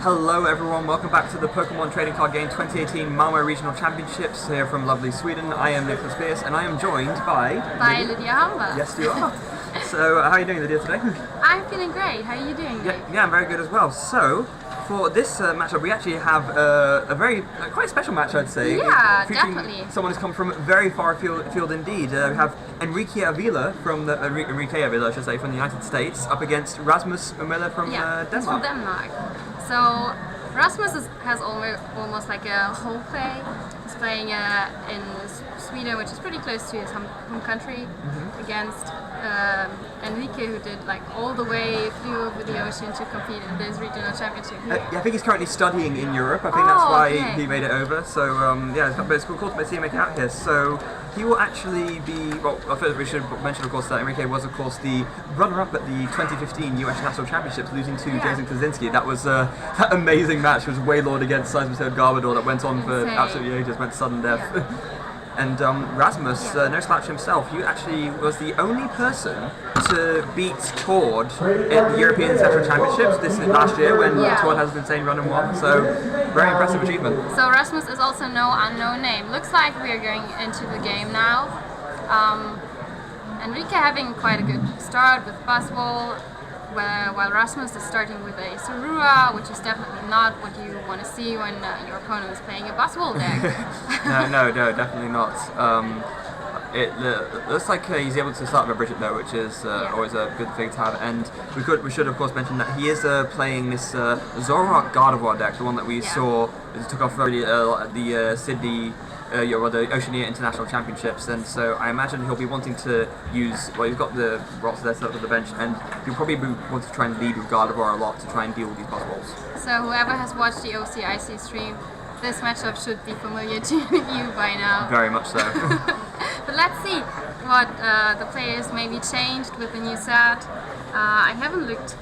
Hello everyone, welcome back to the Pokemon Trading Card Game 2018 Malmö Regional Championships here from lovely Sweden. I am Nicholas Pierce and I am joined by... Lydia Hamba. Yes, you are. So, how are you doing, Lydia, today? I'm feeling great. How are you doing? Yeah, I'm very good as well. So, for this matchup, we actually have a very, quite special match, I'd say. Yeah, featuring definitely. Someone who's come from very far field indeed. We have Enrique Avila from the Enrique Avila, I should say, from the United States, up against Rasmus Moller from Denmark. He's from Denmark. So Rasmus has almost like a home play. He's playing in Sweden, which is pretty close to his home country, against Enrique, who did all the way, flew over the ocean to compete in this regional championship here. I think he's currently studying in Europe. I think that's why he made it over. So but it's cool to see him make it out here. So he will actually be, first we should mention, of course, that Enrique was, of course, the runner-up at the 2015 US National Championships, losing to Jason Kaczynski. That was that amazing match. It was Wailord against Gardevoir that went on for absolutely ages, went sudden death. Yeah. And Rasmus, no slouch himself, he actually was the only person to beat Tord at the European Central Championships last year when Tord has an insane run and won. So, very impressive achievement. So Rasmus is also no unknown name. Looks like we are going into the game now. Enrique having quite a good start with Buzzwole, while Rasmus is starting with a Zoroark, which is definitely not what you want to see when your opponent is playing a Buzzwole deck. no, definitely not. It looks like he's able to start with a Bridget though, which is always a good thing to have. And we should of course mention that he is playing this Zoroark Gardevoir deck, the one that we saw took off really at the Sydney. The Oceania International Championships, and so I imagine he'll be wanting to use. Well, he's got the roster there set up at the bench, and he'll probably want to try and lead with Gardevoir a lot to try and deal with these Buzzwoles. So whoever has watched the OCIC stream, this matchup should be familiar to you by now. Very much so. But let's see what the players maybe changed with the new set. I haven't looked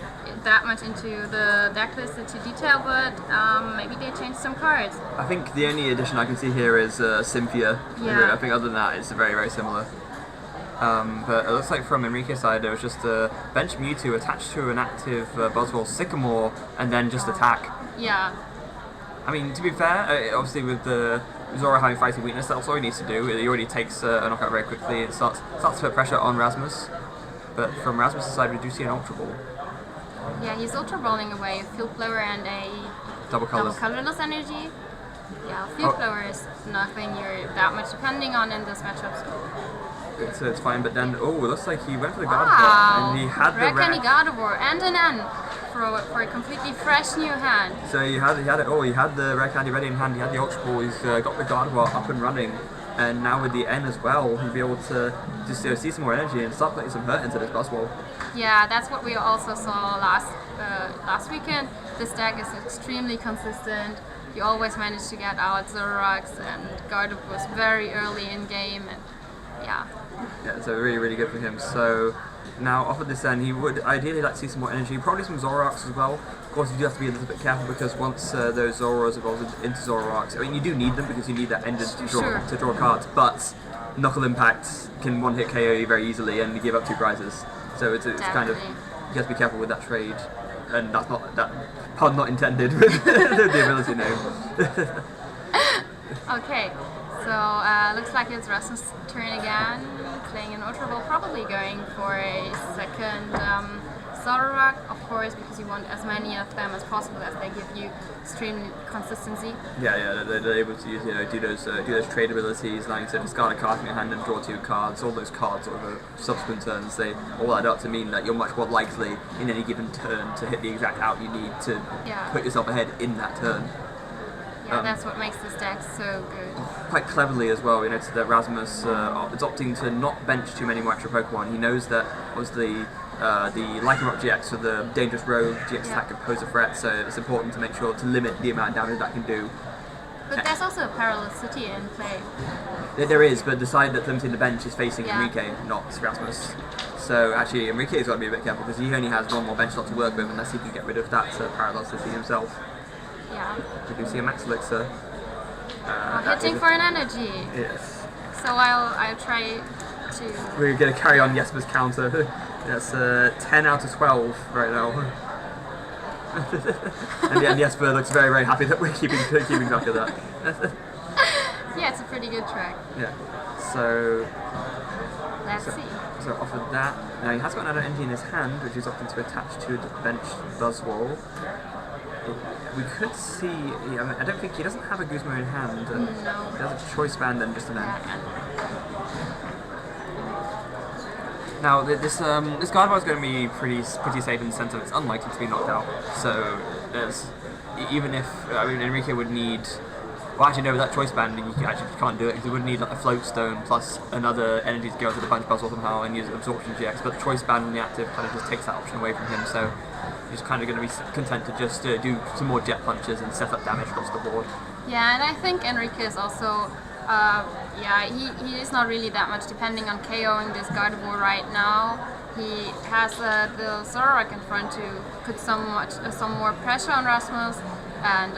that much into the deck list into detail, but maybe they changed some cards. I think the only addition I can see here is Cynthia. Yeah. I think other than that, it's very, very similar. But it looks like from Enrique's side, there was just a bench Mewtwo attached to an active Buzzwole Sycamore, and then just attack. Yeah. I mean, to be fair, obviously with the Zora having fighting weakness, that's all he needs to do. He already takes a knockout very quickly. It starts to put pressure on Rasmus. But from Rasmus' side, we do see an Ultra Ball. Yeah, he's Ultra Balling away a Field Blower and a double colorless energy. Yeah, Field Blower is nothing you're that much depending on in this matchup. It's fine, but then, it looks like he went for the Gardevoir, and he had the Candy Gardevoir and an N for a completely fresh new hand. So he had it all. He had the Rare Candy ready in hand, he had the Ultra Ball, he's got the Gardevoir up and running, and now with the N as well, he'll be able to just see some more energy and start putting some hurt into this Buzzwole. Yeah, that's what we also saw last weekend. This deck is extremely consistent. You always manage to get out Zoroarks, and Gardevoir was very early in game, and yeah, so really, really good for him. So now off of this end, he would ideally like to see some more energy, probably some Zoroarks as well. Of course, you do have to be a little bit careful because once those Zoras evolve into Zoroarks, I mean, you do need them because you need that engine to draw cards, but Knuckle Impact can one-hit KO you very easily and give up 2 prizes. So it's kind of, you have to be careful with that trade, and that's not, that pun not intended with the ability name. Okay, so looks like it's Rasmus' turn again, playing an Ultra Ball, probably going for a second Zoroark, of course, because you want as many of them as possible as they give you extreme consistency. Yeah, they're able to use, do those trade abilities, allowing you to discard a card from your hand and draw 2 cards. All those cards over subsequent turns, they all add up to mean that you're much more likely in any given turn to hit the exact out you need to put yourself ahead in that turn. Yeah, that's what makes this deck so good. Quite cleverly as well, we noticed that Rasmus is opting to not bench too many more extra Pokemon. He knows that obviously the Lycanroc GX, so the Dangerous Rogue GX attack can pose a threat, so it's important to make sure to limit the amount of damage that can do. But there's also a Parallel City in play. There is, but the side that's limiting the bench is facing Enrique, not Rasmus. So actually, Enrique's got to be a bit careful because he only has 1 more bench slot to work with unless he can get rid of that Parallel City himself. Yeah. We can see a Max Elixir. Hitting for an energy. Yes. So I'll try to... We're going to carry on Jesper's counter. That's 10 out of 12 right now. and Jesper looks very, very happy that we're keeping track of that. Yeah, it's a pretty good track. Yeah. So Let's see. So offered that. Now he has got another energy in his hand, which he's opting to attach to the bench Buzzwole. We could see. I don't think he doesn't have a Guzmo in hand. No. He has a choice band and just an end. Now this Gardevoir is going to be pretty safe in the sense of it's unlikely to be knocked out. So there's even if Enrique would need. Well, actually no, with that choice band you actually can't do it because he would need like a float stone plus another energy to go to the punch Buzzwole somehow and use absorption GX. But the choice band in the active kind of just takes that option away from him. So he's kind of going to be content to just do some more jet punches and set up damage across the board. Yeah, and I think Enrique is also. He is not really that much depending on KOing this Gardevoir right now. He has the Zoroark in front to put some more pressure on Rasmus, and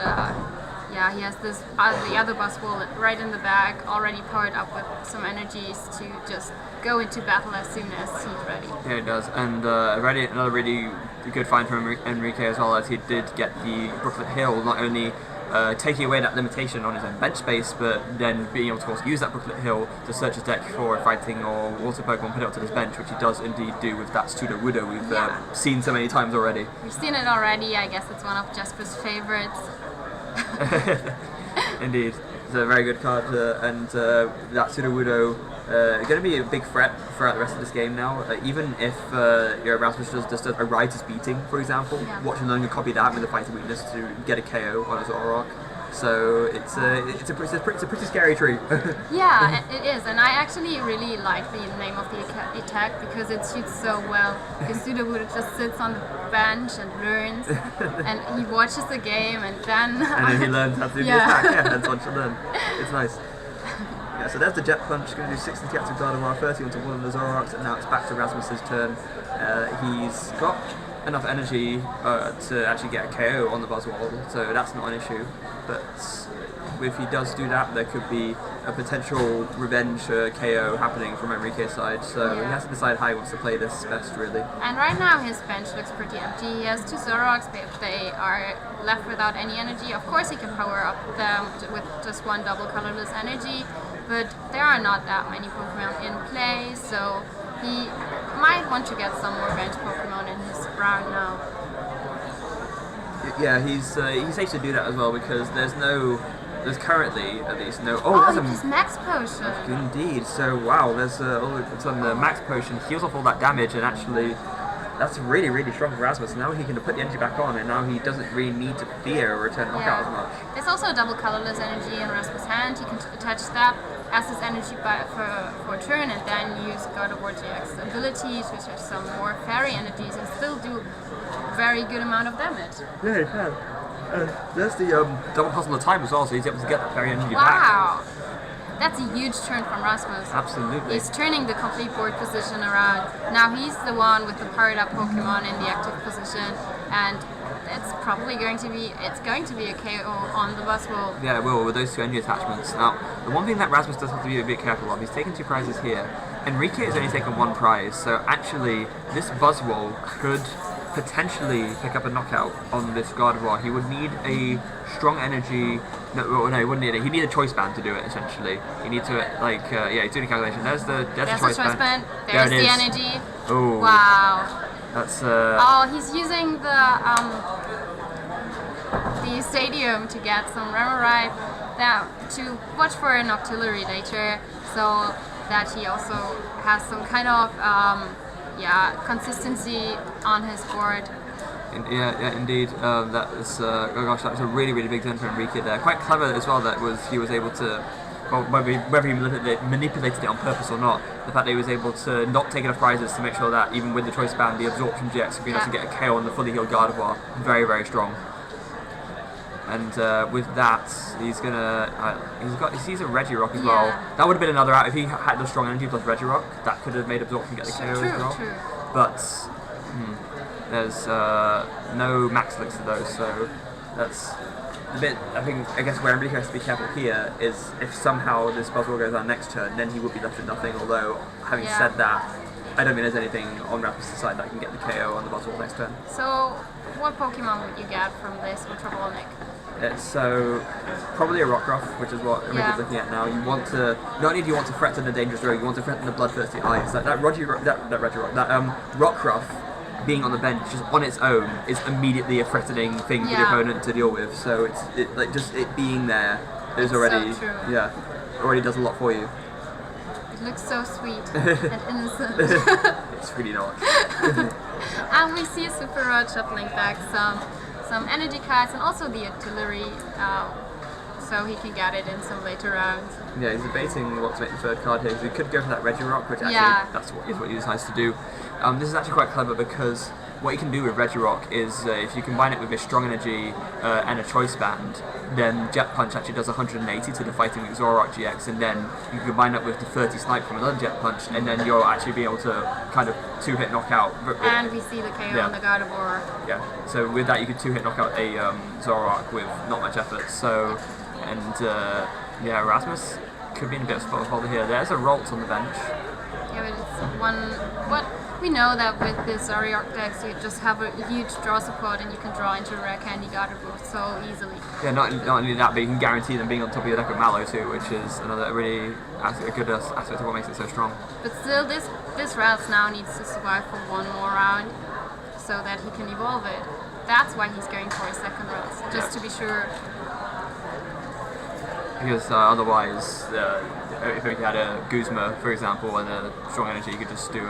he has this the other Buzzwole right in the back, already powered up with some energies to just go into battle as soon as he's ready. Yeah, it does, and another really good find from Enrique as well, as he did get the Brooklet Hill, not only taking away that limitation on his own bench space, but then being able to, of course, use that Brooklet Hill to search his deck for a fighting or water Pokemon, put it onto his bench, which he does indeed do with that Sudowoodo we've seen so many times already. We've seen it already. I guess it's one of Jesper's favorites. Indeed, it's a very good card, and that Sudowoodo going to be a big threat throughout the rest of this game now. Even if Rasmus just does a Rider's Beating, for example, watching them copy that with a fighting weakness to get a KO on a Zoroark. So it's a pretty scary tree. Yeah, it is, and I actually really like the name of the attack because it shoots so well. Because Sudowoodo just sits on the bench and learns, and he watches the game, and then he learns how to do the attack. Yeah, that's what you learn. It's nice. Yeah, so there's the Jet Punch, going to do 6 into the active Gardevoir, 30 onto one of the Zoroarks, and now it's back to Rasmus's turn. He's got enough energy to actually get a KO on the Buzzwole, so that's not an issue. But if he does do that, there could be a potential revenge KO happening from Enrique's side, so he has to decide how he wants to play this best, really. And right now his bench looks pretty empty. He has 2 Zoroarks, but they are left without any energy. Of course he can power up them with just 1 double colorless energy, but there are not that many Pokemon in play, so he might want to get some more bench Pokemon in his round now. Yeah, he's safe to do that as well because there's currently at least no. There's Max Potion. Indeed. So wow, there's some Max Potion heals off all that damage, and actually that's really, really strong for Rasmus. Now he can put the energy back on, and now he doesn't really need to fear a return knockout as much. There's also a double colorless energy in Rasmus' hand. He can attach that as his energy for a turn, and then use Gardevoir GX abilities, which are some more fairy energies, and still do a very good amount of damage. Yeah, he can. There's the double puzzle of time as well, so he's able to get that fairy energy back. Wow! That's a huge turn from Rasmus. Absolutely. He's turning the complete board position around. Now he's the one with the powered up Pokemon in the active position, and it's probably going to be a KO on the Buzzwole. Yeah, it will, with those 2 energy attachments. Now, the one thing that Rasmus does have to be a bit careful of, he's taken 2 prizes here. Enrique has only taken 1 prize, so actually this Buzzwole could potentially pick up a knockout on this Gardevoir. He would need a strong energy. No, he wouldn't need it. He'd need a choice band to do it. Essentially, he needs to he's doing a calculation. There's the choice band. There's the energy. Oh, wow. That's he's using the stadium to get some Remoraid to watch for an Octillery later, so that he also has some kind of consistency on his board. Yeah, indeed. That was that was a really, really big turn for Enrique there. Quite clever as well. He was able to, well, whether he manipulated it on purpose or not, the fact that he was able to not take enough prizes to make sure that even with the choice band, the absorption GX would be able to get a KO on the fully healed Gardevoir. Very, very strong. And with that, he's gonna he sees a Regirock as well. That would have been another out if he had the strong energy plus Regirock. That could have made absorption get the KO as well. True. But there's no max licks to those, so that's the bit. I guess where Enrique has to be careful here is if somehow this Buzzwole goes on next turn, then he would be left with nothing. Although having said that, I don't think there's anything on Rasmus' side that can get the KO on the Buzzwole next turn. So, what Pokemon would you get from this Ultra Ball, Nick? So, probably a Rockruff, which is what Enrique's looking at now. You want to, not only do you want to threaten the Dangerous Rogue, you want to threaten the Bloodthirsty Eyes. That Rockruff being on the bench just on its own is immediately a threatening thing for the opponent to deal with. So just it being there is already, so true. Already does a lot for you. It looks so sweet and innocent. It's really not. And we see Super Rod shuffling back some energy cards and also the artillery, so he can get it in some later rounds. Yeah, he's debating what to make the third card here. He could go for that Regirock, which actually that's what he decides to do. This is actually quite clever because what you can do with Regirock is if you combine it with a Strong Energy and a Choice Band, then Jet Punch actually does 180 to the Fighting Zoroark GX, and then you can combine that with the 30 Snipe from another Jet Punch, and then you'll actually be able to kind of 2-hit knockout. And we see the KO on the Gardevoir. Yeah, so with that you could 2-hit knockout a Zoroark with not much effort. So, Rasmus could be in a bit of a spot holder here. There's a Rolt on the bench. Yeah, but it's what we know that with the Zoroark decks you just have a huge draw support and you can draw into Rare Candy Gardevoir so easily. Yeah, not only that, but you can guarantee them being on top of your deck with Mallow too, which is another really good aspect of what makes it so strong. But still, this Ralts now needs to survive for one more round so that he can evolve it. That's why he's going for a second Ralts, just to be sure. Because otherwise, if you had a Guzma, for example, and a Strong Energy, you could just do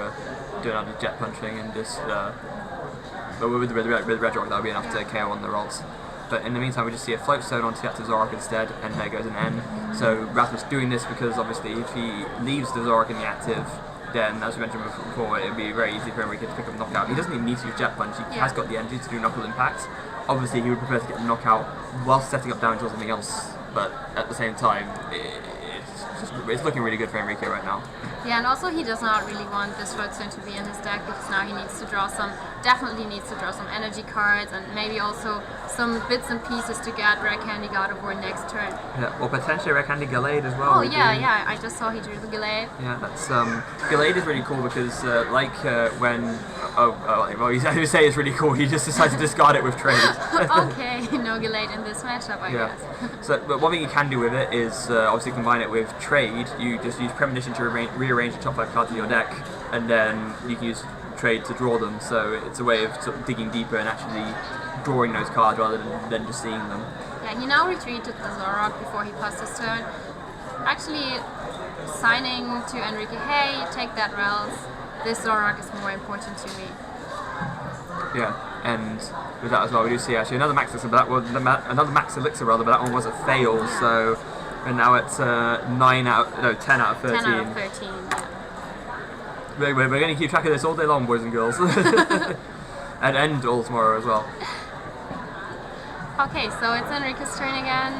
another Jet Punch thing and just. But with Regirock, that would be enough to KO on the Rolls. But in the meantime, we just see a Float Stone onto the active Zoroark instead, and there goes an N. So Rasmus doing this because obviously if he leaves the Zoroark in the active, then as we mentioned before, it would be very easy for Enrique to pick up Knockout. He doesn't even need to use Jet Punch, he has got the energy to do Knuckle Impact. Obviously he would prefer to get the Knockout whilst setting up damage or something else, but at the same time, it's looking really good for Enrique right now. Yeah, and also he does not really want this Float Stone to be in his deck because now he needs to draw definitely needs to draw some energy cards and maybe also some bits and pieces to get Rare Candy Gardevoir next turn. Yeah, or potentially Rare Candy Gallade as well. Oh yeah, I just saw he drew the Gallade. Yeah, that's Gallade is really cool because when you say it's really cool, he just decides to discard it with trade. Okay, no Gallade in this matchup, I guess. So, but one thing you can do with it is obviously combine it with trade. You just use Premonition to rearrange the top 5 cards of your deck, and then you can use trade to draw them. So it's a way of sort of digging deeper and actually drawing those cards rather than just seeing them. Yeah, he now retreated the Zoroark before he passed his turn. Actually, signing to Enrique, hey, take that Rels. This Zoroark is more important to me. Yeah, and with that as well, we do see actually another Max Elixir, but another Max Elixir rather, but that one was a fail. Yeah. So, and now it's 10 out of 13. 10 out of 13. Yeah. We're going to keep track of this all day long, boys and girls, and all tomorrow as well. Okay, so it's Enrique's turn again.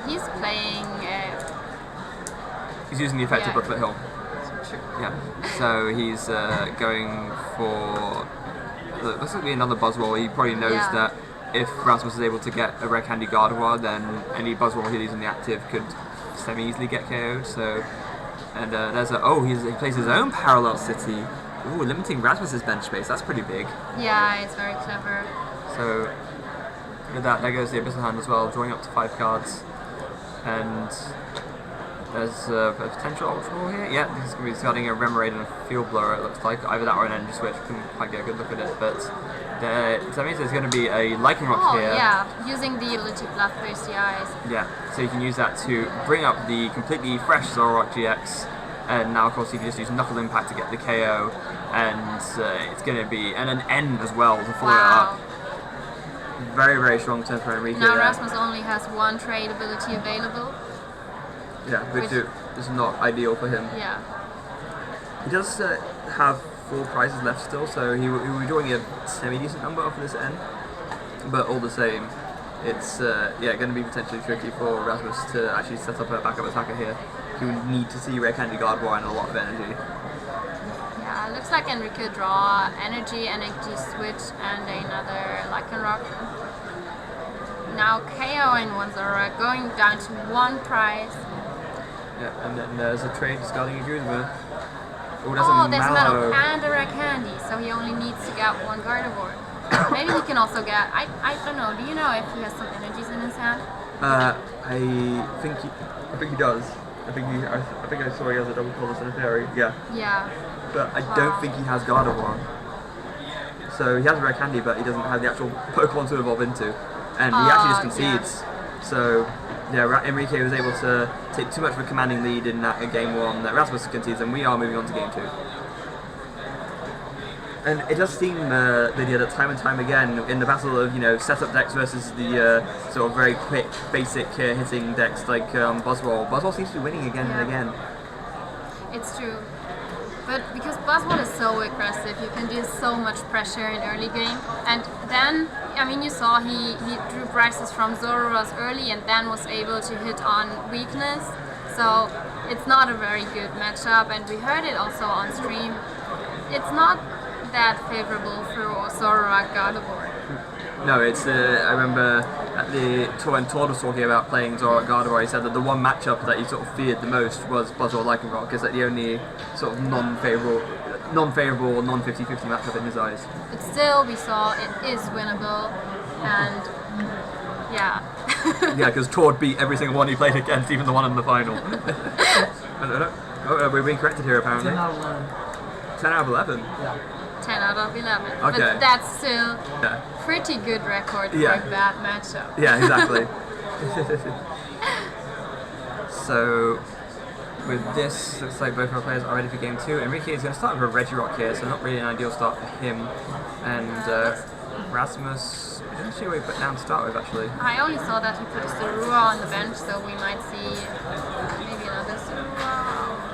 He's playing. He's using the effect of Brooklet Hill. Yeah, so he's going for. This will be another Buzzwole. He probably knows that if Rasmus is able to get a Rare Candy Gardevoir, then any Buzzwole he leaves in the active could semi-easily get KO'd. So, and there's he plays his own Parallel City. Ooh, limiting Rasmus's bench space. That's pretty big. Yeah, it's very clever. So, with that, there goes the Abyssal Hand as well, drawing up to 5 cards, and. There's a potential Ultra Ball here. Yeah, this is going to be starting a Remoraid and a Field Blower, it looks like. Either that or an Energy Switch. Couldn't quite get a good look at it. But so that means there's going to be a Lycanroc here. Oh, yeah, using the legit Bloodthirsty Eyes. Yeah, so you can use that to bring up the completely fresh Zoroark GX. And now, of course, you can just use Knuckle Impact to get the KO. And it's going to be. And an N as well to follow it up. Very, very strong turn for Enrique. Now, Rasmus only has 1 trade ability available. Yeah, which is not ideal for him. Yeah. He does have 4 prizes left still, so he will be drawing a semi-decent number off of this end. But all the same, it's going to be potentially tricky for Rasmus to actually set up a backup attacker here. He would need to see Rare Candy Gardevoir and a lot of energy. Yeah, it looks like Enrique draw energy switch, and another Lycanroc. Now KOing one Zoroark, going down to 1 prize. Yeah, and then there's a trade discarding a Guzma. Oh, there's a Mallow and a Rare Candy, so he only needs to get one Gardevoir. Maybe he can also get, I don't know, do you know if he has some energies in his hand? I think he does. I think I saw he has a double color and a fairy. Yeah. Yeah. But I don't think he has Gardevoir. So he has a Rare Candy, but he doesn't have the actual Pokemon to evolve into, and he actually just concedes. Yeah. So yeah, Enrique was able to take too much of a commanding lead in that game 1. That Rasmus concedes, and we are moving on to game 2. And it does seem, Lydia, that time and time again in the battle of setup decks versus the sort of very quick, basic hitting decks like Buzzwole seems to be winning again and again. It's true. But because Buzzwole is so aggressive, you can do so much pressure in early game. And then, I mean, you saw he drew prices from Zoroark early and then was able to hit on weakness. So it's not a very good matchup, and we heard it also on stream. It's not that favorable for Zoroark Gardevoir. No, it's. I remember at the tour when Todd was talking about playing Zoroark Gardevoir, he said that the one matchup that he sort of feared the most was Buzzwole Lycanroc, because that's the only sort of non-favorable, non-50-50 matchup in his eyes. But still, we saw it is winnable, and yeah. Yeah, because Todd beat every single one he played against, even the one in the final. We're being corrected here apparently. 10 out of 11. 10 out of 11? Yeah. 10 out of 11. Okay. But that's still pretty good record for a bad matchup. Yeah, exactly. So, with this, looks like both of our players are ready for game 2. Enrique is going to start with a Regirock here, so not really an ideal start for him. And Rasmus, I didn't see what he put down to start with actually. I only saw that he put a Zoroark on the bench, so we might see maybe another Zoroark.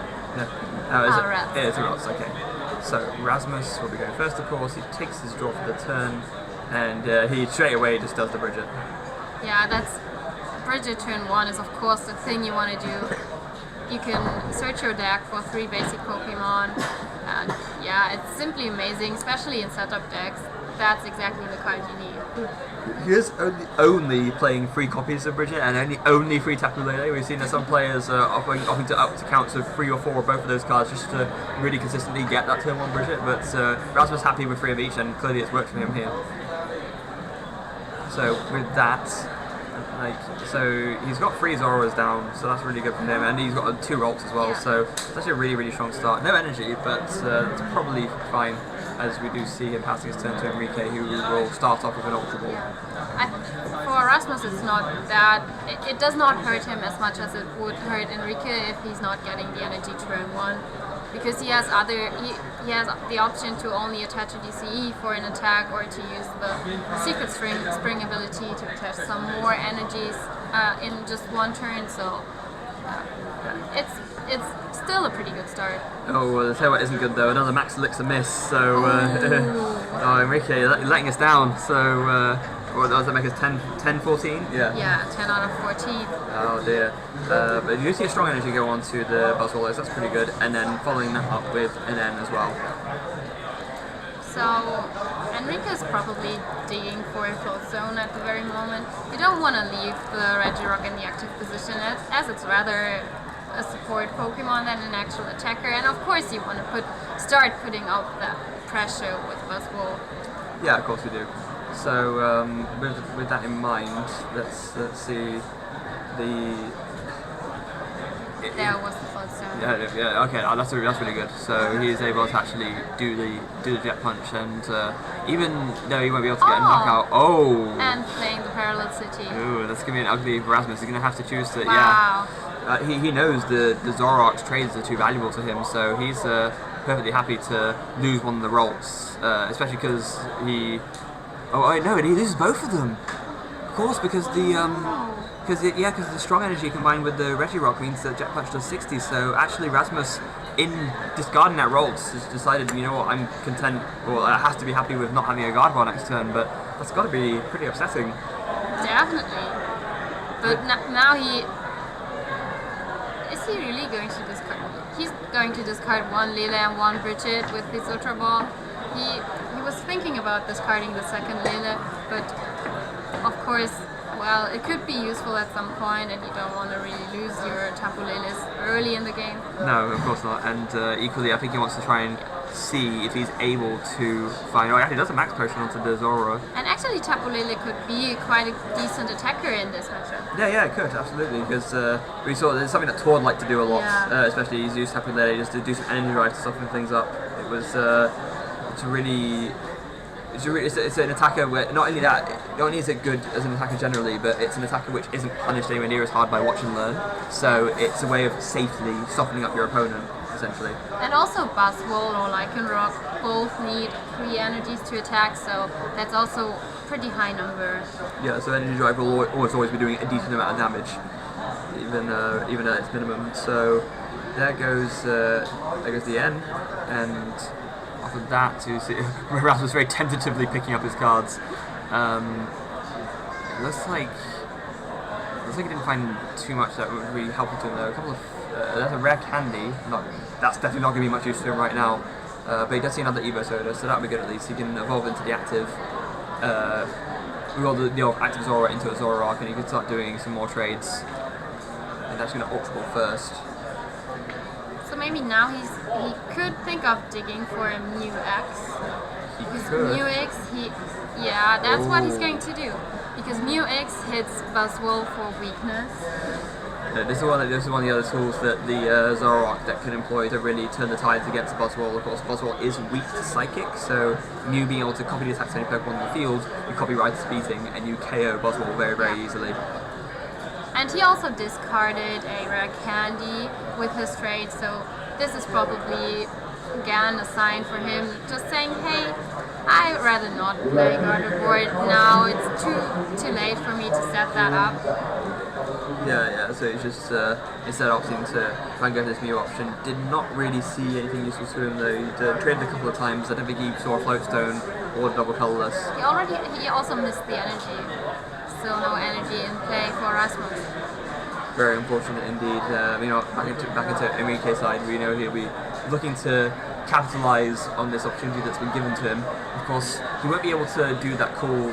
Yeah, it's a Ross, okay. So Rasmus will be going first, of course. He takes his draw for the turn, and he straight away just does the Bridget. Yeah, that's Bridget turn 1 is of course the thing you want to do. You can search your deck for 3 basic Pokemon, and yeah, it's simply amazing, especially in setup decks. That's exactly the card you need. He is only playing 3 copies of Bridget and only 3 Tapu Lele. We've seen that some players are opting to up to counts of 3 or 4 of both of those cards just to really consistently get that turn 1 Bridget. But Rasmus happy with 3 of each, and clearly it's worked for him here. So with that, so he's got 3 Zoroarks down, so that's really good for him, and he's got 2 Rolts as well. So it's actually a really, really strong start. No energy, but it's probably fine, as we do see him passing his turn to Enrique, who will start off with an Ultra Ball. For Rasmus, it's not that. It does not hurt him as much as it would hurt Enrique if he's not getting the energy turn 1, because he has he has the option to only attach a DCE for an attack, or to use the Secret Spring ability to attach some more energies in just 1 turn. So it's still a pretty good start. Oh, well, I'll tell you what isn't good though. Another Max Elixir miss. So Enrique letting us down. So what does that make us 10, 14? Yeah, 10 out of 14. Oh dear. But you see a strong energy go on to the Buzzwole, that's pretty good. And then following that up with an N as well. So Enrique's probably digging for a close zone at the very moment. You don't want to leave the Regirock in the active position, as it's rather a support Pokemon than an actual attacker. And of course you want to start putting out that pressure with Buzzwole. Yeah, of course we do. So with that in mind, let's see there was the close zone. Yeah. Okay, that's really good. So he is able to actually do the Jet Punch, and even though he won't be able to get a knockout. Oh. And playing the Parallel City. Ooh, that's gonna be an ugly Rasmus. He's gonna have to choose to. Wow. Yeah. He knows the Zoroark's trades are too valuable to him, so he's perfectly happy to lose one of the Rolts, especially because he. Oh no, and he loses both of them. Of course, because because the strong energy combined with the Regirock means that Jet Punch does 60. So actually, Rasmus, in discarding that Rolts, has decided, you know what, I'm content. Well, I have to be happy with not having a Gardevoir next turn, but that's got to be pretty upsetting. Definitely. But now is he really going to discard? He's going to discard 1 Lele and 1 Bridget with his Ultra Ball. He was thinking about discarding the second Lele, but of course, well, it could be useful at some point, and you don't want to really lose your Tapu Leles early in the game. No, of course not. And equally, I think he wants to try and see if he's able to find. Oh, actually, does a max potion onto the Zoroark. And actually, Tapu Lele could be quite a decent attacker in this matchup. Yeah, it could, absolutely, because we saw there's something that Tord liked to do a lot, especially he's used Tapu Lele just to do some energy drive to soften things up. It was, it's an attacker where, not only is it good as an attacker generally, but it's an attacker which isn't punished anywhere near as hard by watch and learn, so it's a way of safely softening up your opponent, essentially. And also Buzzwole or Lycanroc both need 3 energies to attack, so that's also pretty high number. Yeah, so energy drive will always be doing a decent amount of damage, even at its minimum. So there goes the N, and after that, you see Rasmus very tentatively picking up his cards. Looks like he didn't find too much that would be helpful to him though. A couple of there's a rare candy. That's definitely not going to be much use to him right now. But he does see another Evo Soda, so that'll be good at least. He can evolve into the active. We got the old active Zoroark into a Zoroark, and he can start doing some more trades. And that's going to Ultra Ball first. So maybe now he could think of digging for a Mew X. Because Mew X, that's what he's going to do. Because Mew X hits Buzzwole for weakness. This is one of the other tools that the Zoroark deck can employ to really turn the tides against Buzzwole. Of course, Buzzwole is weak to Psychic, so Mew being able to copy the attacks of any Pokemon in the field, you copy Rider's Beating, and you KO Buzzwole very, very easily. And he also discarded a rare candy with his trade, so this is probably, again, a sign for him just saying, hey, I'd rather not play Gardevoir now, it's too late for me to set that up. Yeah, so it's just, instead of opting to try and go for this Mew option, did not really see anything useful to him though. He traded a couple of times, I don't think he saw a Floatstone or a double colourless. He also missed the energy. Still no energy in play for Rasmus. Very unfortunate indeed. Back into Enrique's side, we know he'll be looking to capitalise on this opportunity that's been given to him. Of course, he won't be able to do that cool,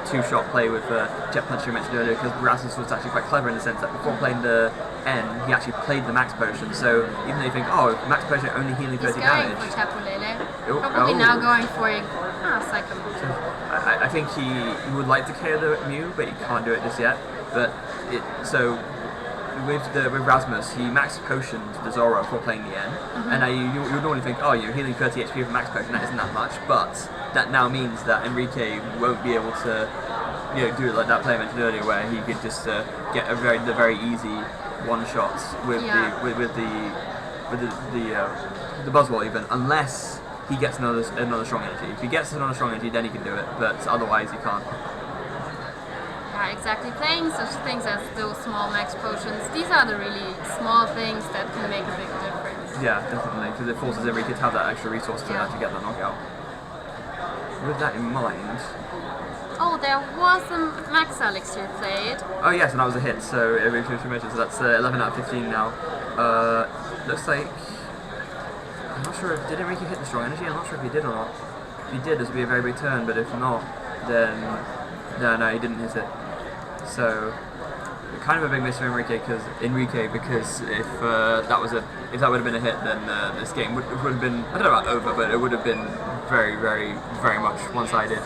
two-shot play with Jet Punch you mentioned earlier, because Rasmus was actually quite clever in the sense that before playing the N, he actually played the Max Potion. So even though you think, Max Potion only healing 30 damage. He's going for Tapu Lele. Probably now going for a Psycho. I think he would like to KO the Mew, but he can't do it just yet. With Rasmus, he max potioned the Zoroark before playing the N, and now you would normally think, you're healing 30 HP with max potion, that isn't that much, but that now means that Enrique won't be able to do it like that player mentioned earlier, where he could just get the very easy one shots with the Buzzwole even, unless he gets another strong energy. If he gets another strong energy, then he can do it, but otherwise he can't. Yeah, exactly. Playing such things as those small max potions, these are the really small things that can make a big difference. Yeah, definitely, because it forces Enrique to have that extra resource to actually get that knockout. With that in mind... Oh, there was a Max Elixir played. Oh yes, and that was a hit, so Enrique should mention, so that's 11 out of 15 now. Looks like... I'm not sure did Enrique hit the strong energy? I'm not sure if he did or not. If he did, this would be a very big turn, but if not, then... No, he didn't hit it. So, kind of a big miss for Enrique because if that would have been a hit, then this game would have been, I don't know about over, but it would have been very, very, very much one-sided.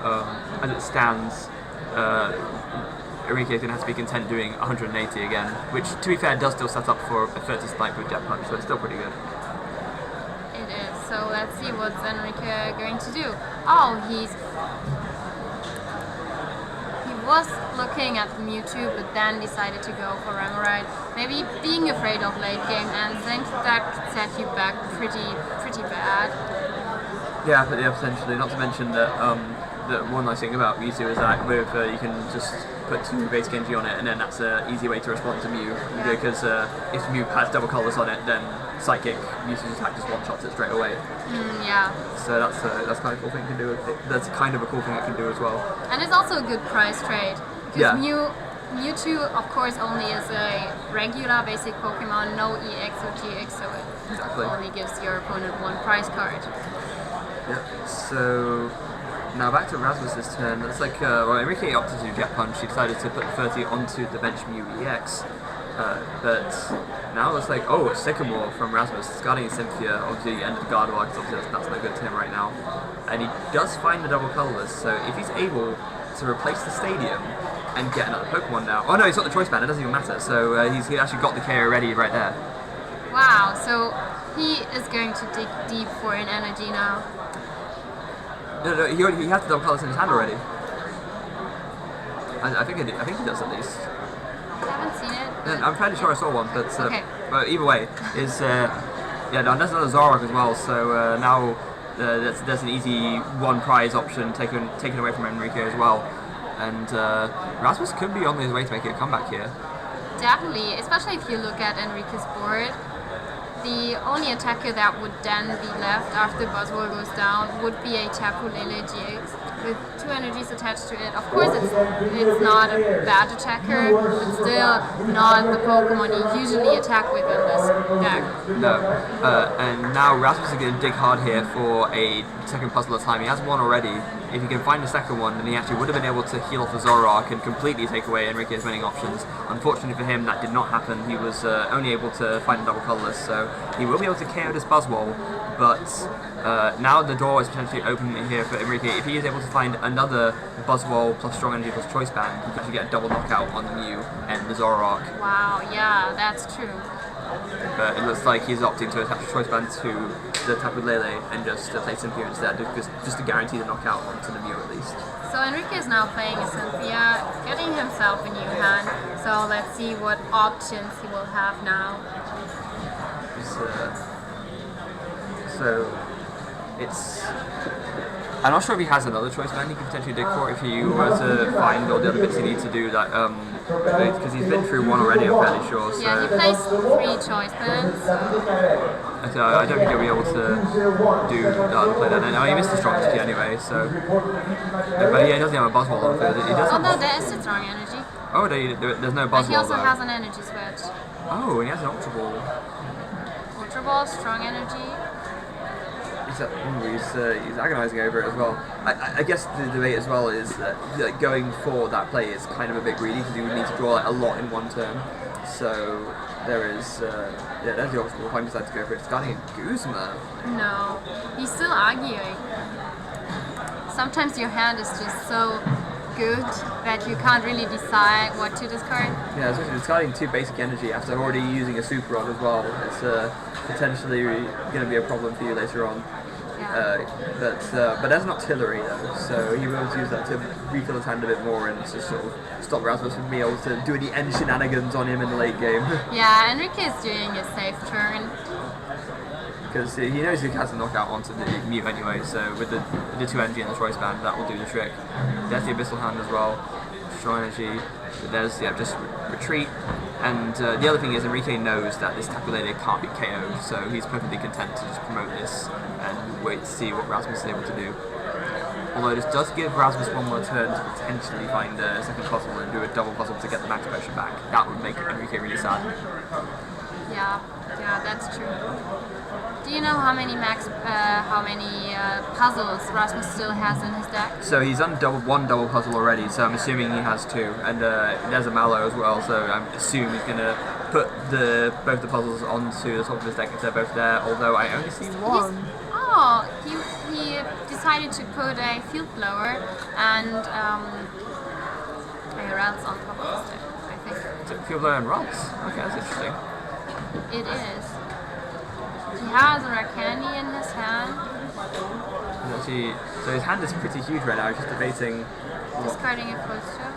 As it stands, Enrique is going to have to be content doing 180 again, which, to be fair, does still set up for a 30 snipe with Jet Punch, so it's still pretty good. It is. So let's see what's Enrique going to do. He was looking at Mewtwo, but then decided to go for Remoraid. Maybe being afraid of late game and things that could set you back pretty bad. Yeah, potentially. Not to mention that the one nice thing about Mewtwo is that you can just put 2 base Genji on it, and then that's an easy way to respond to Mew. Yeah. Because if Mew has double colours on it, then Psychic Mewtwo's attack just one-shots it straight away. Yeah. So that's kind of a cool thing it can do. That's kind of a cool thing it can do as well. And it's also a good price trade. Because Mewtwo, of course, only is a regular basic Pokemon, no EX or GX, so it only gives your opponent 1 prize card. Yep. So Now back to Rasmus's turn. It's like, well, Enrique opted to do Jet Punch. He decided to put 30 onto the bench Mew EX. But now it's like, oh, Sycamore from Rasmus, discarding Cynthia, obviously ended Gardevoir, because obviously that's no good to him right now. And he does find the double colorless, so if he's able to replace the stadium and get another Pokemon now. Oh no, he's got the choice band, it doesn't even matter, so he's actually got the KO ready right there. Wow, so he is going to dig deep for an energy now. No, he has the double colorless in his hand already. I think he does at least. I haven't seen it. I'm fairly sure I saw one, but okay. But either way, is yeah, no, there's another Zoroark as well. So now there's an easy one prize option taken away from Enrique as well, and Rasmus could be on his way to make a comeback here. Definitely, especially if you look at Enrique's board. The only attacker that would then be left after Buzzwole goes down would be a Tapu Lele GX with 2 energies attached to it. Of course, it's not a bad attacker, but still not the Pokemon you usually attack with in this deck. No, and now Rasmus is going to dig hard here for a second puzzle at a time. He has one already. If he can find a second one, then he actually would have been able to heal off the Zoroark and completely take away Enrique's winning options. Unfortunately for him, that did not happen. He was only able to find a double colorless, so he will be able to KO this Buzzwole, but now the door is potentially open here for Enrique. If he is able to find another Buzzwole plus Strong Energy plus Choice Band, he can actually get a double knockout on the Mew and the Zoroark. Wow, yeah, that's true. But it looks like he's opting to attach Choice Band to the Tapu Lele and just play Cynthia instead, just to guarantee the knockout onto the Mew at least. So Enrique is now playing a Cynthia, getting himself a new hand, so let's see what options he will have now. So it's... I'm not sure if he has another choice band he could potentially dig for if he were to find all the other bits he needs to do that, because he's been through one already, I'm fairly sure. So. Yeah, he plays 3 choice bands. So I don't think he'll be able to play that. No, he missed the strong energy anyway, so... But yeah, he doesn't have a Buzzwole on field. Oh no, there is a strong energy. Oh, there's no Buzzwole. But he also though. has an energy switch. Oh, and he has an Ultra Ball. Ultra Ball, strong energy. He's agonising over it as well. I guess the debate as well is that going for that play is kind of a bit greedy because you would need to draw a lot in one turn. So there is, yeah, there's the option. If I decide to go for it, starting a Guzma. No, he's still arguing. Sometimes your hand is just so good that you can't really decide what to discard. Yeah, especially discarding 2 basic energy after already using a Super Rod as well. It's potentially going to be a problem for you later on. Yeah. But there's an Artillery though, so he will use that to refill his hand a bit more and just sort of stop Rasmus from being able to do any end shenanigans on him in the late game. Yeah, Enrique is doing a safe turn. Because he knows he has a knockout onto the Mew anyway, so with the 2 energy and the choice band, that will do the trick. There's the Abyssal Hand as well, strong energy. There's just retreat, and the other thing is Enrique knows that this Tapu Lele can't be KO'd, so he's perfectly content to just promote this and wait to see what Rasmus is able to do. Although this does give Rasmus one more turn to potentially find a second puzzle and do a double puzzle to get the max potion back. That would make Enrique really sad. Yeah, that's true. Do you know how many puzzles Rasmus still has in his deck? So he's done one double puzzle already, so I'm assuming he has 2, and there's a Mallow as well, so I assume he's going to put both the puzzles onto the top of his deck if they're both there, although I only see one. He decided to put a Field Blower and a Rats on top of his deck, I think. Field Blower and Rats? Okay, that's interesting. It is. He has a Rare Candy in his hand. So his hand is pretty huge right now, he's just debating... Discarding a Footstep.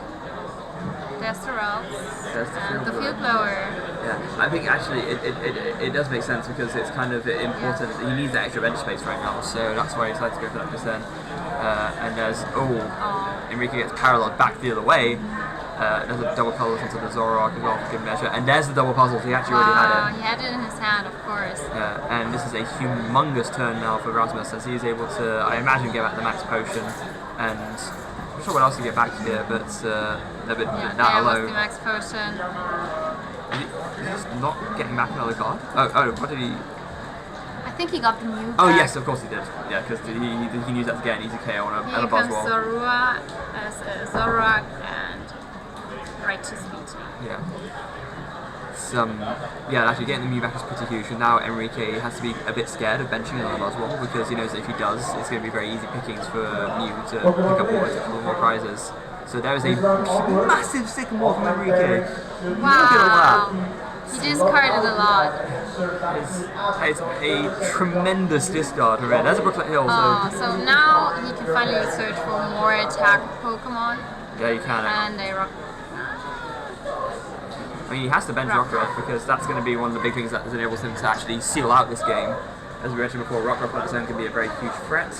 There's the Rats. And the Field Blower. Yeah, I think actually it does make sense because it's kind of important. Yeah. He needs that extra bench space right now, so that's why he decided to go for that just then. And there's... Enrique gets paralleled back the other way. There's a double puzzle into the Zoroark as well for good measure, and there's the double puzzle, so he actually already had it. He had it in his hand, of course. And this is a humongous turn now for Rasmus, as he's able to, I imagine, get back the max potion, and I'm not sure what else he get back here, but that alone. Was the max potion. Is he just not getting back another card? Oh, what did he... I think he got the Mew Oh back. yes, of course he did. Yeah, because he can use that to get an easy KO on a Here comes Buzzwole. Zoroark and right to speed. Yeah. Yeah, actually getting the Mew back is pretty huge, and now Enrique has to be a bit scared of benching another Buzzwole because he knows that if he does, it's going to be very easy pickings for Mew to pick up more prizes. So there is a massive Sycamore from Enrique. Wow. He discarded a lot. It's a tremendous discard from it. There's a Brooklet Hill. So now he can finally search for more attack Pokemon. Yeah, you can. And a Rock. I mean, he has to bench Rockruff because that's going to be one of the big things that enables him to actually seal out this game. As we mentioned before, Rockruff on its own can be a very huge threat.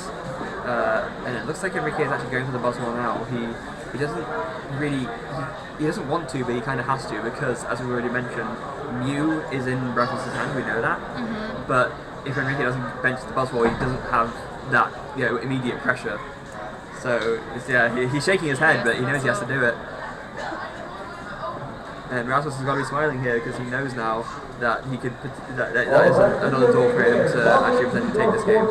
And it looks like Enrique is actually going for the Buzzwole now. He doesn't really, he doesn't want to, but he kind of has to because, as we already mentioned, Mew is in Rasmus's hand. We know that. But if Enrique doesn't bench the Buzzwole, he doesn't have that immediate pressure. So he's shaking his head, but he knows he has to do it. And Rasmus has got to be smiling here because he knows now that he could that is another door for him to actually potentially take this game.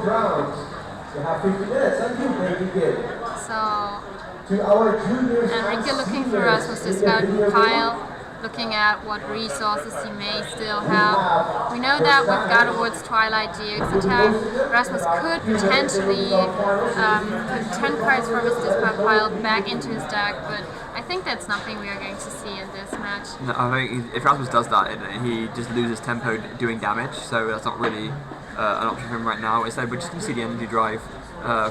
So Enrique looking for Rasmus to scout pile, looking at what resources he may still have. We know that with Gardevoir's Twilight GX attack, Rasmus could potentially put 10 cards from his discard pile back into his deck, but I think that's nothing we are going to see in this match. No, I think if Rasmus does that, he just loses tempo doing damage, so that's not really an option for him right now. Instead, we're just going to see the energy drive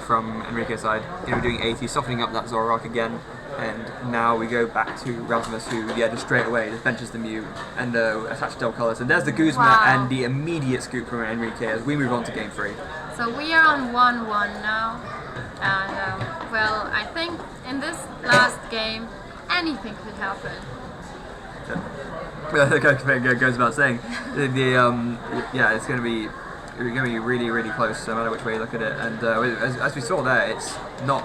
from Enrique's side. Doing 80, softening up that Zoroark again, and now we go back to Rasmus, who just straight away just benches the Mew and attacks double colours. And there's the Guzma and the immediate scoop from Enrique as we move on to game 3. So we are on 1-1 now, and well, I think in this last game, anything could happen. It goes without saying. It's going to be really, really close, no matter which way you look at it. And as we saw there, it's not.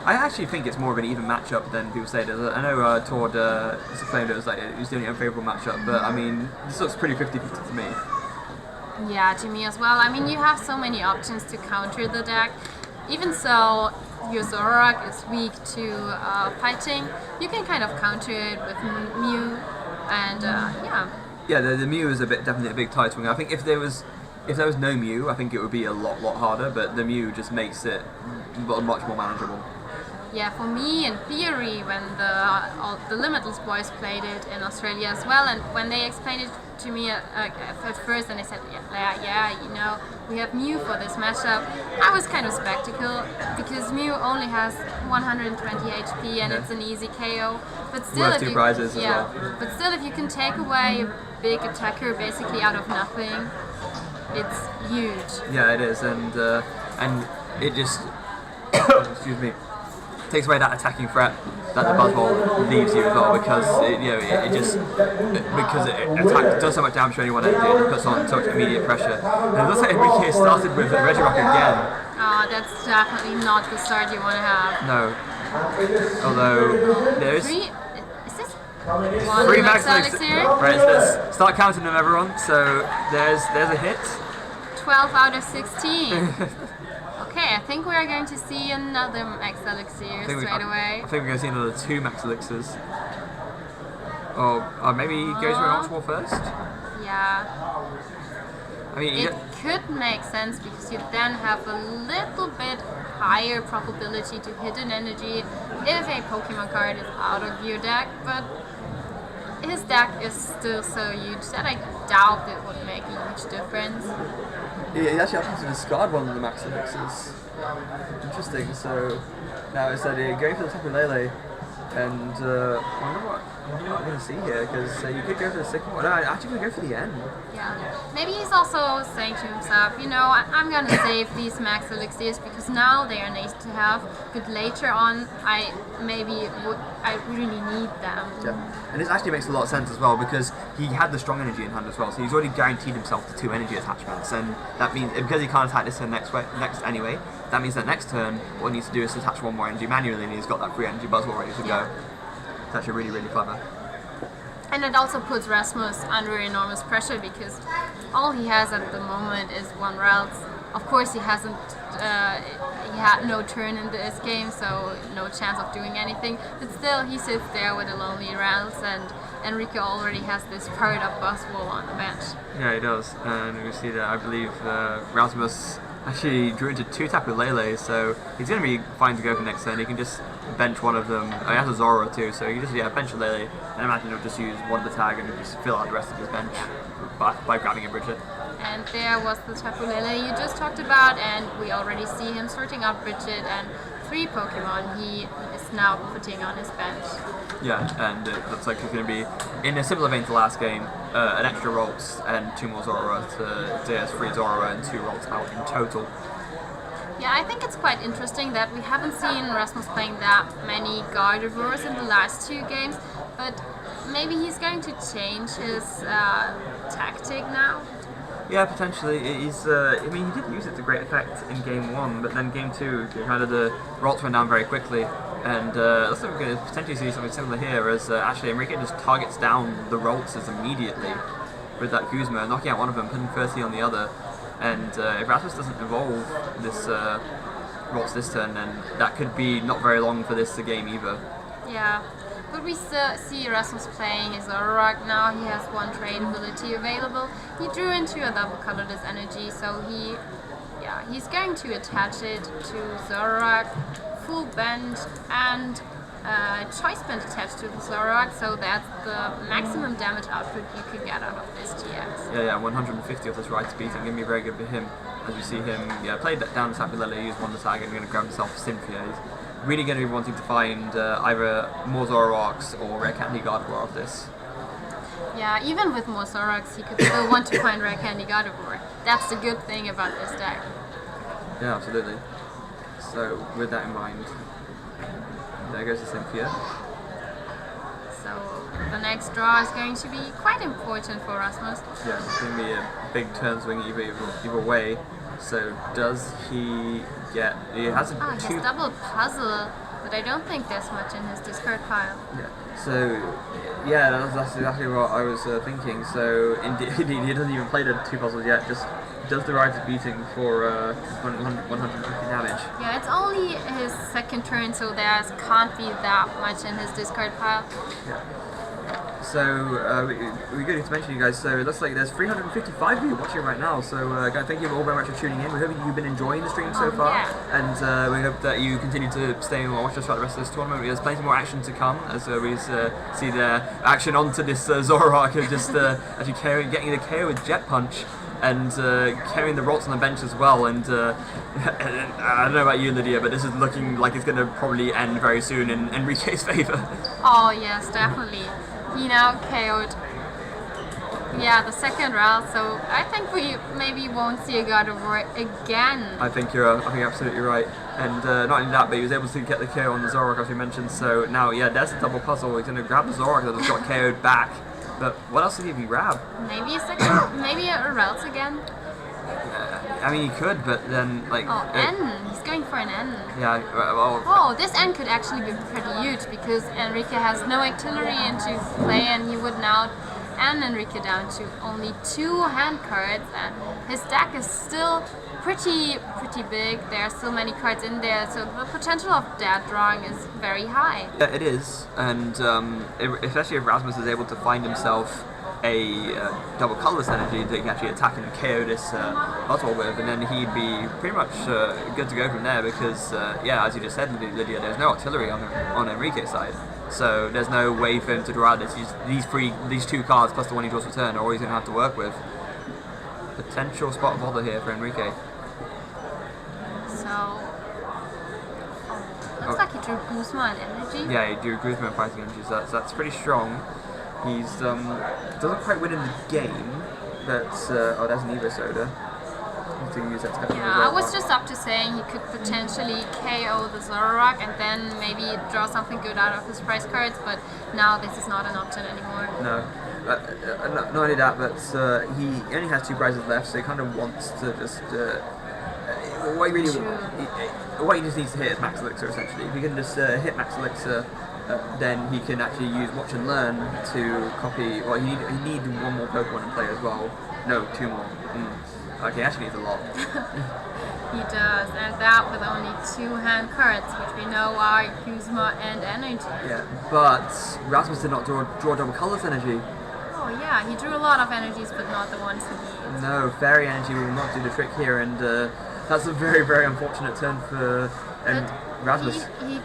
I actually think it's more of an even matchup than people say it is. I know Tord claimed it was the only unfavourable matchup, but I mean, this looks pretty 50-50 to me. Yeah, to me as well. I mean, you have so many options to counter the deck. Even so, your Zoroark is weak to fighting. You can kind of counter it with Mew, and Yeah, the Mew is definitely a big tie swing. I think if there was no Mew, I think it would be a lot harder. But the Mew just makes it much more manageable. Yeah, for me, in theory, when the Limitless boys played it in Australia as well, and when they explained it to me at first, and they said, we have Mew for this matchup, I was kind of skeptical because Mew only has 120 HP and it's an easy KO. But still, two prizes as well. But still, if you can take away a big attacker basically out of nothing, it's huge. Yeah, it is, and it just excuse me. Takes away that attacking threat that the Buzzwole leaves you as well, because it does so much damage to anyone and it puts on so much immediate pressure. And it looks like Enrique started with Regirock again. That's definitely not the start you want to have. No. Although there's is this one 3 max max elixir? Right, let's start counting them, everyone. So there's a hit. 12 out of 16. Okay, I think we are going to see another max elixir straight away. I think we're going to see another 2 max elixirs. Or maybe he goes for an Ultra first? Yeah. I mean, it could make sense because you then have a little bit higher probability to hit an energy if a Pokemon card is out of your deck, but his deck is still so huge that I doubt it would make a huge difference. He actually happens to discard one of the max elixirs. Interesting, so now instead of going for the Tapu Lele, and I wonder what I'm going to see here, because you could go for the second one. No, I'm actually going to go for the end. Yeah, maybe he's also saying to himself, I'm going to save these max elixirs because now they are nice to have, but later on I really need them. Yeah, and this actually makes a lot of sense as well, because he had the strong energy in hand as well, so he's already guaranteed himself the 2 energy attachments, and that means, because he can't attack this turn next anyway, that means that next turn what he needs to do is attach 1 more energy manually, and he's got that 3 energy Buzzwole ready to go. It's actually really, really clever. And it also puts Rasmus under enormous pressure because all he has at the moment is one Ralts. Of course, he hasn't. He had no turn in this game, so no chance of doing anything. But still, he sits there with a lonely Ralts, and Enrique already has this fired up Buzzwole on the bench. Yeah, he does, and we see that I believe Rasmus actually drew into 2 Tapu Lele, so he's going to be fine to go for next turn. He can just bench one of them. He has a Zoroark too, so he can just bench a Lele, and imagine he'll just use one of the tag and just fill out the rest of his bench by grabbing a Bridget. And there was the Tapu Lele you just talked about, and we already see him sorting out Bridget and 3 Pokemon he is now putting on his bench. Yeah, and it looks like he's going to be, in a similar vein to last game, an extra Ralts and 2 more Zoroark to has 3 Zoroark and 2 Ralts out in total. Yeah, I think it's quite interesting that we haven't seen Rasmus playing that many Gardevoirs in the last 2 games, but maybe he's going to change his tactic now. Yeah, potentially. He's. I mean, he did use it to great effect in game 1, but then game 2, kind of the Ralts went down very quickly, and looks like we're going to potentially see something similar here, as actually Enrique just targets down the Raltses immediately with that Guzma, knocking out one of them, putting 30 on the other, and if Rasmus doesn't evolve this Ralts this turn, then that could be not very long for this game either. Yeah. But we still see Rasmus playing his Zoroark now. He has 1 trade ability available. He drew into a double colorless energy, so he's going to attach it to Zoroark, full bend, and choice band attached to the Zoroark, so that's the maximum damage output you can get out of this GX. Yeah, 150 of this right beating, going to be very good for him. As we see him, played that down to Tapu Lele, use 1 tag, and going to grab himself Cynthia. He's really going to be wanting to find either more Zoroarks or Rare Candy Gardevoir of this. Yeah, even with more Zoroarks, he could still want to find Rare Candy Gardevoir. That's the good thing about this deck. Yeah, absolutely. So, with that in mind, there goes the Cynthia. So, the next draw is going to be quite important for Rasmus. Yeah, it's going to be a big turn swing either way. So does he get? He has a he has double puzzle, but I don't think there's much in his discard pile. Yeah. So that's exactly what I was thinking. So indeed, he doesn't even play the 2 puzzles yet. Just does the Rise of Beating for 150 damage. Yeah, it's only his 2nd turn, so there can't be that much in his discard pile. Yeah. So, we're going to mention you guys, so it looks like there's 355 of you watching right now, so thank you all very much for tuning in. We hope you've been enjoying the stream so far, and we hope that you continue to stay and watch us throughout the rest of this tournament. There's plenty more action to come, as we see the action onto this Zoroark of just actually getting the KO with Jet Punch, and carrying the Ralts on the bench as well, and I don't know about you, Lydia, but this is looking like it's going to probably end very soon in Enrique's favour. Oh yes, definitely. He now KO'd the 2nd round, so I think we maybe won't see a Gardevoir again. I think you're absolutely right. And not only that, but he was able to get the KO on the Zoroark, as we mentioned, so now, there's a double puzzle. He's going to grab the Zoroark that has got KO'd back, but what else did he even grab? Maybe maybe a Ralts again? I mean, he could, but then, like... Oh, N! He's going for an N. Yeah, well... Oh, this N could actually be pretty huge, because Enrique has no artillery into play, and he would now N Enrique down to only 2 hand cards, and his deck is still pretty big. There are still many cards in there, so the potential of dead drawing is very high. Yeah, it is, and especially if Rasmus is able to find himself a double colorless energy that he can actually attack and KO this Buzzwole with, and then he'd be pretty much good to go from there, because as you just said, Lydia, there's no artillery on Enrique's side, so there's no way for him to draw out these 2 cards plus the 1 he draws for turn, or he's going to have to work with. Potential spot of bother here for Enrique. So looks like he drew Guzma and energy. Yeah, he drew Guzma and fighting energy, so that's pretty strong. He's doesn't quite win in the game, but that's an Evo Soda. To use that to I was just up to saying he could potentially KO the Zoroark and then maybe draw something good out of his prize cards, but now this is not an option anymore. No. Not only that, but he only has 2 prizes left, so he kind of wants to just... what he just needs to hit is Max Elixir essentially. If he can just hit Max Elixir, then he can actually use Watch and Learn to copy. Well, he need one more Pokemon in play as well. No, 2 more. Okay, actually needs a lot. He does, and that with only 2 hand cards, which we know are Guzma and Energy. Yeah, but Rasmus did not draw double colors energy. Oh yeah, he drew a lot of energies, but not the ones he needs. No, Fairy Energy will not do the trick here, and that's a very, very unfortunate turn for Rasmus. He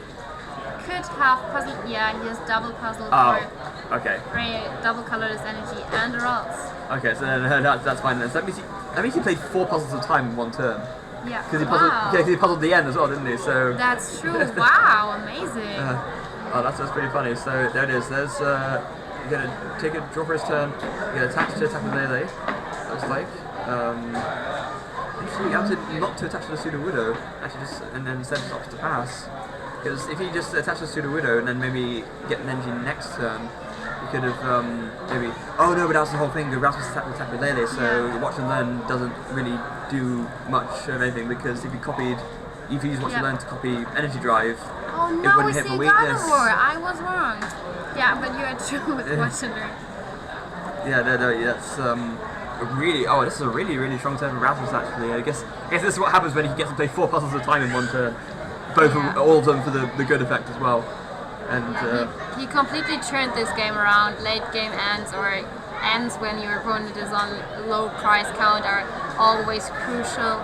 could have puzzle. Yeah, he has double puzzle. Okay. Double colorless energy and rolls. Okay, so that's fine then. So that means he played 4 puzzles at a time in one turn. Yeah. Because he puzzled the end as well, didn't he? So. That's true. Wow, amazing. That's pretty funny. So there it is. There's you're gonna take a draw for his turn. You're gonna attach to Tapu Lele. Looks like. Actually, you have to not to attach to the Sudowoodo. Actually, just and then instead just opts to pass. Because if you just attach the Sudowoodo and then maybe get an energy next turn, you could have maybe. Oh no, but that's the whole thing. The Rasmus attacked with Tapu Lele, so Watch and Learn doesn't really do much of anything because if you use Watch and Learn to copy Energy Drive, it wouldn't hit for weakness. Gardevoir. I was wrong. Yeah, but you are true with Watch and Learn. Yeah, that's really. Oh, this is a really, really strong turn for Rasmus actually. I guess this is what happens when he gets to play 4 puzzles at a time in one turn. All of them for the good effect as well. And he completely turned this game around. Late game ends or ends when your opponent is on low price count are always crucial.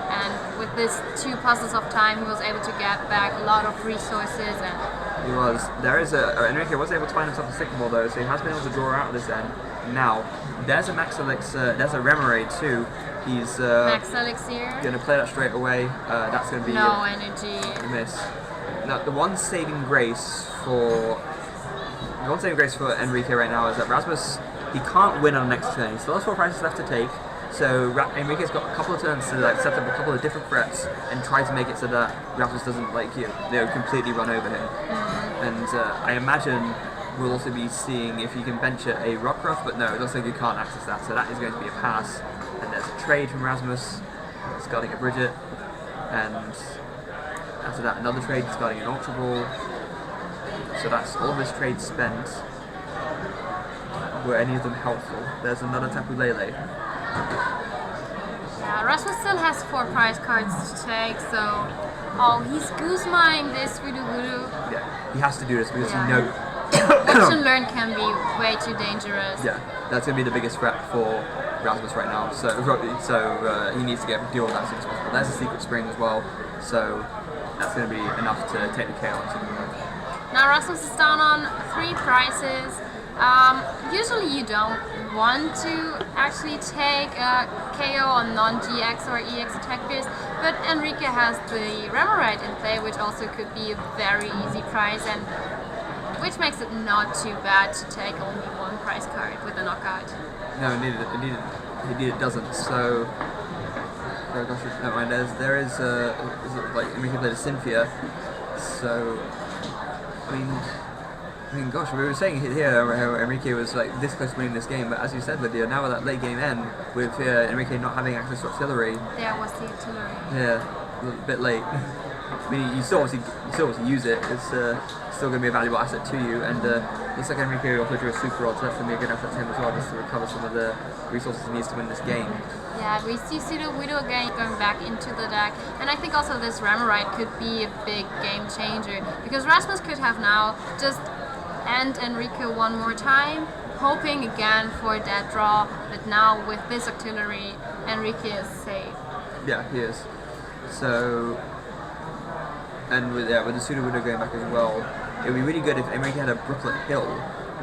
And with this 2 puzzles of time, he was able to get back a lot of resources. And he was. There is Enrique was able to find himself a Sycamore though, so he has been able to draw out of this end. Now, there's a Max Elixir, there's a Remoraid too. He's Max Elixir. Gonna play that straight away. That's gonna be no energy. A miss. Now the one saving grace for Enrique right now is that Rasmus he can't win on the next turn. He still has 4 prizes left to take. So Enrique's got a couple of turns to set up a couple of different threats and try to make it so that Rasmus doesn't completely run over him. And I imagine we'll also be seeing if you can bench a Rockruff, but no, it looks like you can't access that. So that is going to be a pass. And there's a trade from Rasmus, discarding a Bridget, and after that another trade, discarding an Ultra Ball. So that's all of his trades spent. Were any of them helpful? There's another Tapu Lele. Yeah, Rasmus still has 4 prize cards to take, so he's Guzmaing this Voodoo. Yeah, he has to do this because he knows. Watch and Learn can be way too dangerous. Yeah, that's going to be the biggest threat for Rasmus right now. So he needs to deal with that as soon as possible. There's a Secret Spring as well, so that's going to be enough to take the KO on Superman. Now Rasmus is down on 3 prizes. Usually you don't want to actually take a KO on non-GX or EX attackers, but Enrique has the Remoraid in play, which also could be a very easy prize, and which makes it not too bad to take only 1 prize card with a knockout. No, indeed it doesn't. So, oh gosh, never mind. There is like Enrique played a Cynthia. So, I mean, gosh, we were saying here how Enrique was like this close to winning this game, but as you said, Lydia, now with that late game end, with Enrique not having access to artillery. There was the artillery. Yeah, a bit late. I mean, you still obviously use it. It's still going to be a valuable asset to you, and looks like Enrique also drew a Super Rod, so that's going to be a good asset to him as well, just to recover some of the resources he needs to win this game. Yeah, we see Sudowoodo again going back into the deck, and I think also this Remoraid could be a big game changer, because Rasmus could have now just end Enrique one more time, hoping again for that draw, but now with this artillery, Enrique is safe. Yeah, he is. So, and with the Sudowoodo going back as well, it would be really good if Enrique had a Brooklet Hill,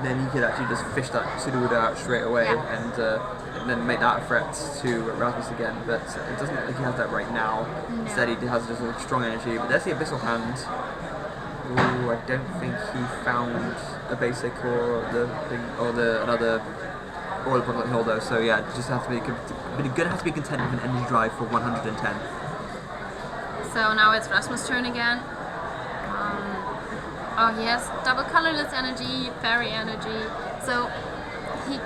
then he could actually just fish that Sudowoodo out straight away and then make that a threat to Rasmus again, but it doesn't look like he has that right now. No. Instead he has just a strong energy, but there's the Abyssal Hand. Ooh, I don't think he found a basic or the Brooklet Hill though, so yeah, just have to be gonna have to be content with an energy drive for 110. So now it's Rasmus' turn again. He has double colorless energy, fairy energy, so he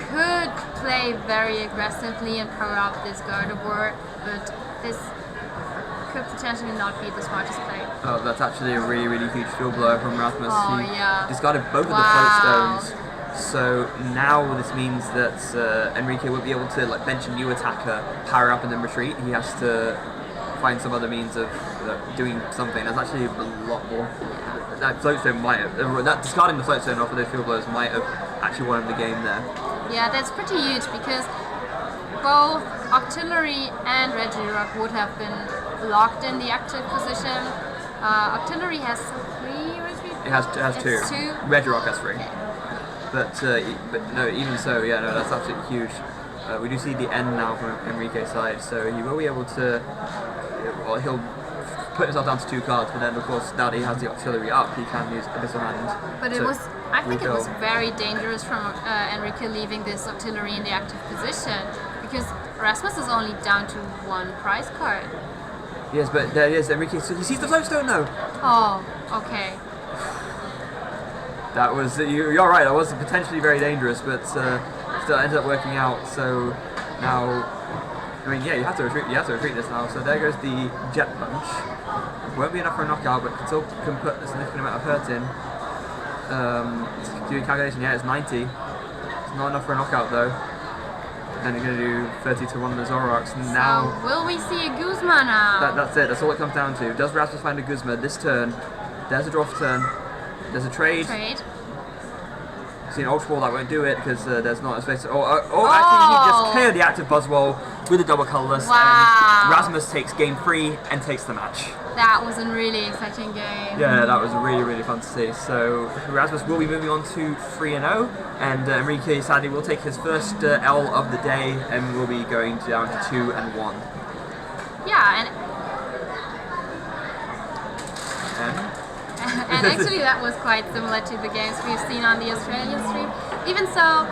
could play very aggressively and power up this Gardevoir, but this could potentially not be the smartest play. Oh, that's actually a really, really huge field blow from Rasmus. Oh, He yeah. discarded both of the Wow. float stones. So now this means that Enrique won't be able to like bench a new attacker, power up and then retreat. He has to find some other means of doing something. That's actually a lot more. That float stone might have, that discarding the float stone off of those field blows might have actually won him the game there. Yeah, that's pretty huge because both Octillery and Regirock would have been locked in the active position. Octillery has 3 retreat? It has two. It's 2? Regirock has 3. Okay. But no, even so, yeah, no, that's absolutely huge. We do see the end now from Enrique's side, so he will be able to. Well, he'll put himself down to 2 cards, but then of course now that he has the Octillery up, he can use Abyssal Hand. But I think it refill. was very dangerous from Enrique leaving this Octillery in the active position because Rasmus is only down to 1 prize card. Yes, but there he is, Enrique. So he sees the float stone now. Oh, okay. That was you're right. That was potentially very dangerous, but still ended up working out. So now, I mean, yeah, you have to retreat. You have to retreat this now. So there goes the Jet Punch. Won't be enough for a knockout, but still can put a significant amount of hurt in. Doing calculation, yeah, it's 90. It's not enough for a knockout though. And you're going to do 30 to 1 of the Zoroarks. Now, so will we see a Guzma now? that's it. That's all it comes down to. Does Rasmus find a Guzma this turn? There's a draw for turn. There's a trade. See an Ultra Ball that won't do it because there's not a space. Actually, he just cleared the active Buzzwole with a double colorless. Wow. And Rasmus takes game 3 and takes the match. That was a really exciting game. Yeah, that was really, really fun to see. So Rasmus will be moving on to 3-0, and Enrique sadly will take his first L of the day and will be going down to 2-1. Yeah, and actually that was quite similar to the games we've seen on the Australian stream. Even so,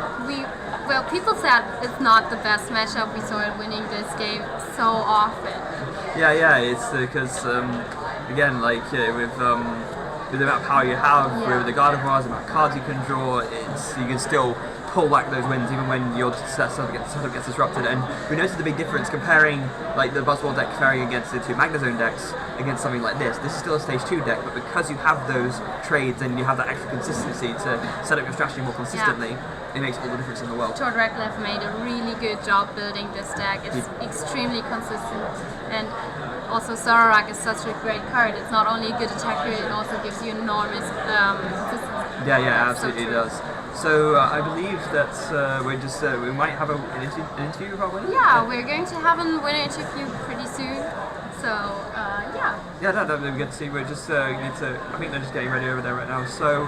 people said it's not the best matchup. We saw it winning this game so often. Yeah, it's because again, like with the amount of power you have, with the Gardevoirs, the amount of cards you can draw, you can still pull back those wins even when your setup gets disrupted. And we noticed the big difference comparing like the Buzzwole deck faring against the 2 Magnezone decks against something like this. This is still a stage 2 deck, but because you have those trades and you have that extra consistency to set up your strategy more consistently, it makes all the difference in the world. George Radcliffe made a really good job building this deck. It's extremely consistent, and also Zoroark is such a great card. It's not only a good attacker, it also gives you enormous consistency. Yeah, absolutely it does. So I believe that we might have an interview with our winner. Yeah, we're going to have a winner interview pretty soon. So yeah. Yeah, that'd be good to see. We're just need to. I think they're just getting ready over there right now. So,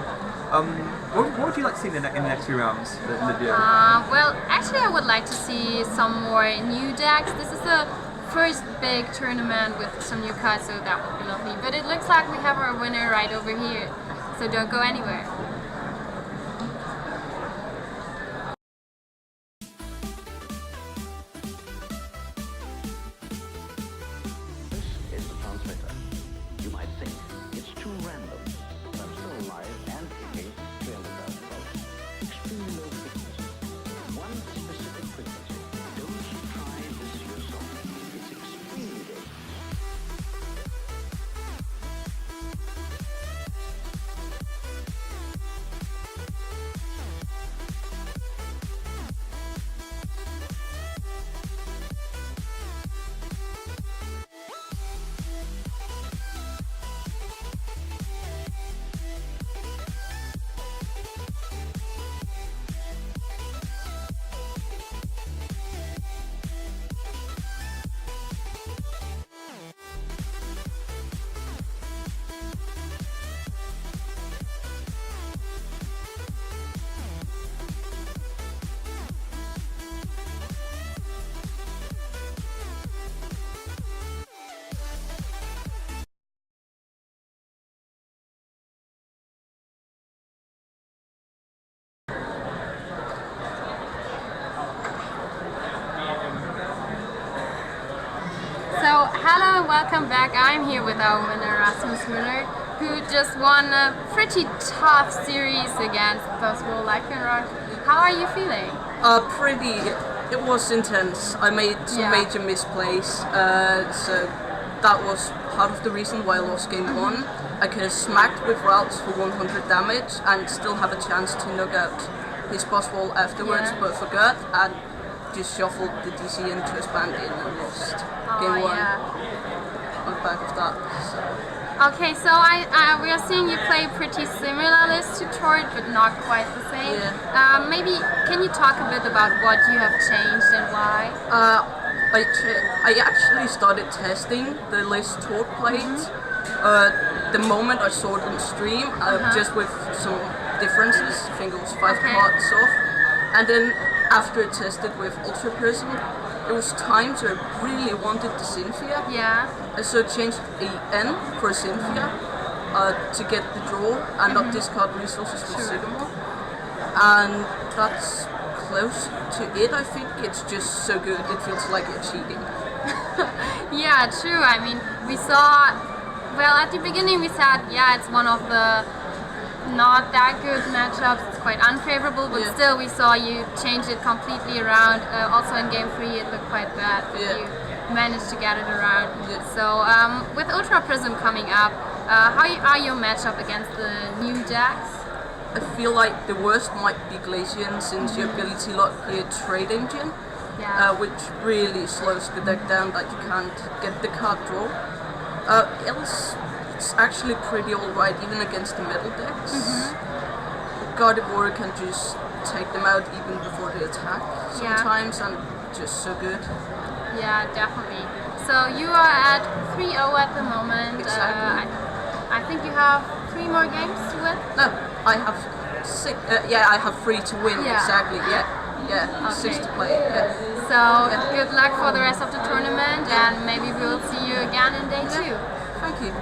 what would you like to see in the next few rounds? Well, actually, I would like to see some more new decks. This is the first big tournament with some new cards, so that would be lovely. But it looks like we have our winner right over here. So don't go anywhere. So, hello and welcome back. I'm here with our winner, Rasmus Moller, who just won a pretty tough series against Buzzwole Lycanroc. How are you feeling? It was intense. I made some major misplays, so that was part of the reason why I lost game 1. I could have smacked with routes for 100 damage and still have a chance to knock out his Buzzwole afterwards, but forgot and just shuffled the DC into his band in and lost game 1 on the back of that. So. Okay, so we are seeing you play pretty similar list to Tord, but not quite the same. Yeah. Maybe can you talk a bit about what you have changed and why? I actually started testing the list Tord played the moment I saw it on stream, just with some differences. I think it was 5 cards off. And then after I tested with Ultra Prism, it was times where I really wanted the Cynthia. Yeah. So I changed a N for a Cynthia to get the draw and not discard resources with Sycamore. And that's close to it, I think. It's just so good, it feels like you're cheating. Yeah, true. I mean, we saw, well, at the beginning we said, yeah, it's one of the not that good matchups, it's quite unfavorable, but still we saw you change it completely around. Also in game 3 it looked quite bad, but you managed to get it around. So with Ultra Prism coming up, how are your matchup against the new decks? I feel like the worst might be Glacian, since your ability lock your trade engine, which really slows the deck down that you can't get the card draw. Else, it's actually pretty alright even against the metal decks. Gardevoir can just take them out even before they attack sometimes, and just so good. Yeah, definitely. So you are at 3-0 at the moment. Exactly. I think you have 3 more games to win? No, I have 6. I have 3 to win. Exactly. Yeah. 6 to play. Yeah. So good luck for the rest of the tournament, and maybe we'll see you again in day 2. Thank you.